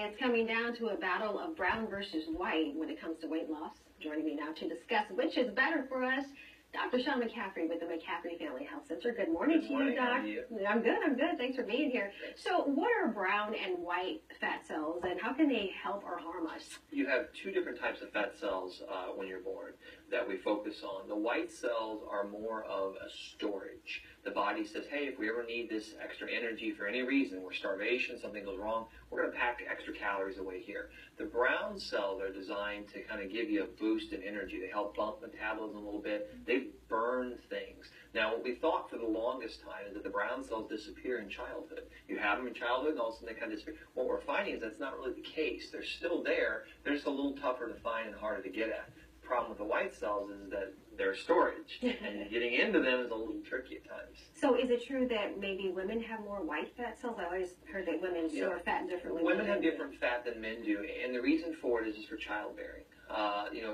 it's coming down to a battle of brown versus white when it comes to weight loss. Joining me now to discuss which is better for us, Dr. Sean McCaffrey with the McCaffrey Family Health Center. Good morning to you, Doc. I'm good. Thanks for being here. So what are brown and white fat cells, and how can they help or harm us? You have two different types of fat cells when you're born that we focus on. The white cells are more of a storage. The body says, hey, if we ever need this extra energy for any reason, we're starvation, something goes wrong, we're going to pack extra calories away here. The brown cells are designed to kind of give you a boost in energy. They help bump metabolism a little bit. They burn things. Now, what we thought for the longest time is that the brown cells disappear in childhood. You have them in childhood, and all of a sudden they kind of disappear. What we're finding is that's not really the case. They're still there. They're just a little tougher to find and harder to get at. The problem with the white cells is that they're storage, and getting into them is a little tricky at times. So is it true that maybe women have more white fat cells? I always heard that women store fat differently. Women have different fat than men do, and the reason for it is just for childbearing.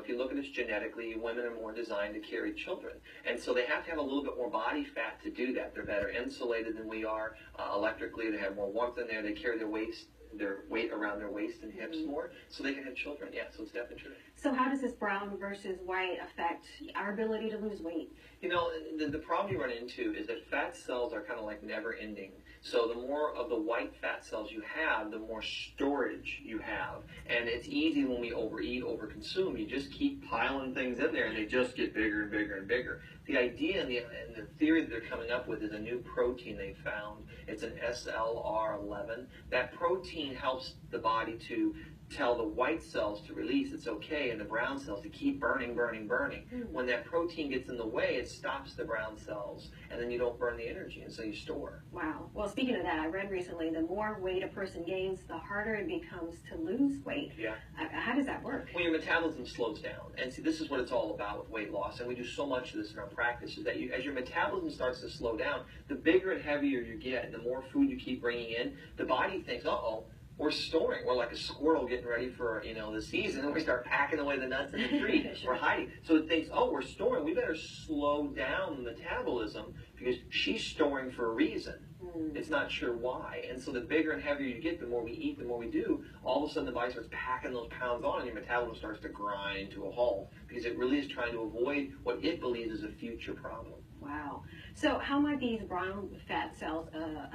If you look at this genetically, women are more designed to carry children. And so they have to have a little bit more body fat to do that. They're better insulated than we are electrically. They have more warmth in there. They carry their weight around their waist and hips more, so they can have children. Yeah, so it's definitely true. So how does this brown versus white affect our ability to lose weight? You know, the problem you run into is that fat cells are kind of like never ending. So the more of the white fat cells you have, the more storage you have. And it's easy when we overeat, overconsume. You just keep piling things in there, and they just get bigger and bigger and bigger. The idea and the theory that they're coming up with is a new protein they found. It's an SLR11. That protein helps the body to tell the white cells to release it's okay, and the brown cells to keep burning. When that protein gets in the way, it stops the brown cells, and then you don't burn the energy, and so you store. Wow. Well, speaking of that, I read recently the more weight a person gains, the harder it becomes to lose weight. Yeah. How does that work? Well, your metabolism slows down, and see, this is what it's all about with weight loss, and we do so much of this in our practice, is that as your metabolism starts to slow down, the bigger and heavier you get, the more food you keep bringing in, the body thinks, uh-oh, we're storing. We're like a squirrel getting ready for, the season, and we start packing away the nuts in the tree. We're hiding. So it thinks, oh, we're storing. We better slow down the metabolism because she's storing for a reason. It's not sure why. And so the bigger and heavier you get, the more we eat, the more we do, all of a sudden the body starts packing those pounds on, and your metabolism starts to grind to a halt because it really is trying to avoid what it believes is a future problem. Wow. So how might these brown fat cells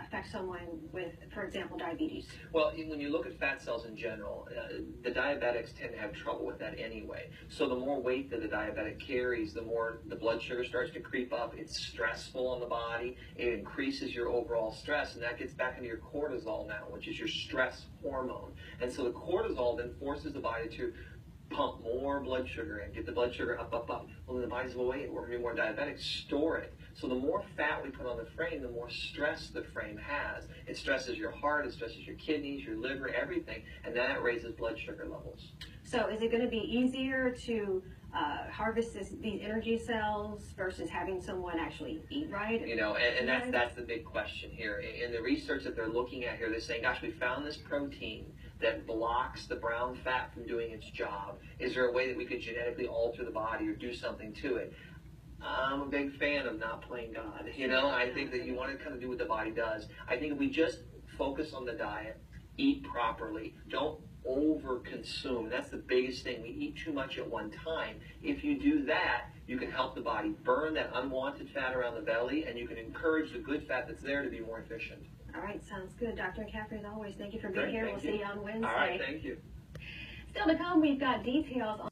affect someone with, for example, diabetes? Well, when you look at fat cells in general, the diabetics tend to have trouble with that anyway. So the more weight that the diabetic carries, the more the blood sugar starts to creep up. It's stressful on the body. It increases your overall stress, and that gets back into your cortisol now, which is your stress hormone. And so the cortisol then forces the body to pump more blood sugar and get the blood sugar up. Well, then the body's well, wait, we're going to be more diabetic, store it. So the more fat we put on the frame, the more stress the frame has. It stresses your heart, it stresses your kidneys, your liver, everything, and that raises blood sugar levels. So is it going to be easier to harvest these energy cells versus having someone actually eat right? And that's the big question here. In the research that they're looking at here, they're saying, gosh, we found this protein that blocks the brown fat from doing its job. Is there a way that we could genetically alter the body or do something to it? I'm a big fan of not playing God. I think that you want to kind of do what the body does. I think if we just focus on the diet, eat properly, don't over-consume. That's the biggest thing. We eat too much at one time. If you do that, you can help the body burn that unwanted fat around the belly, and you can encourage the good fat that's there to be more efficient. All right, sounds good. Dr. McCaffrey, as always, thank you for being here. We'll see you on Wednesday. All right, thank you. Still to come, we've got details on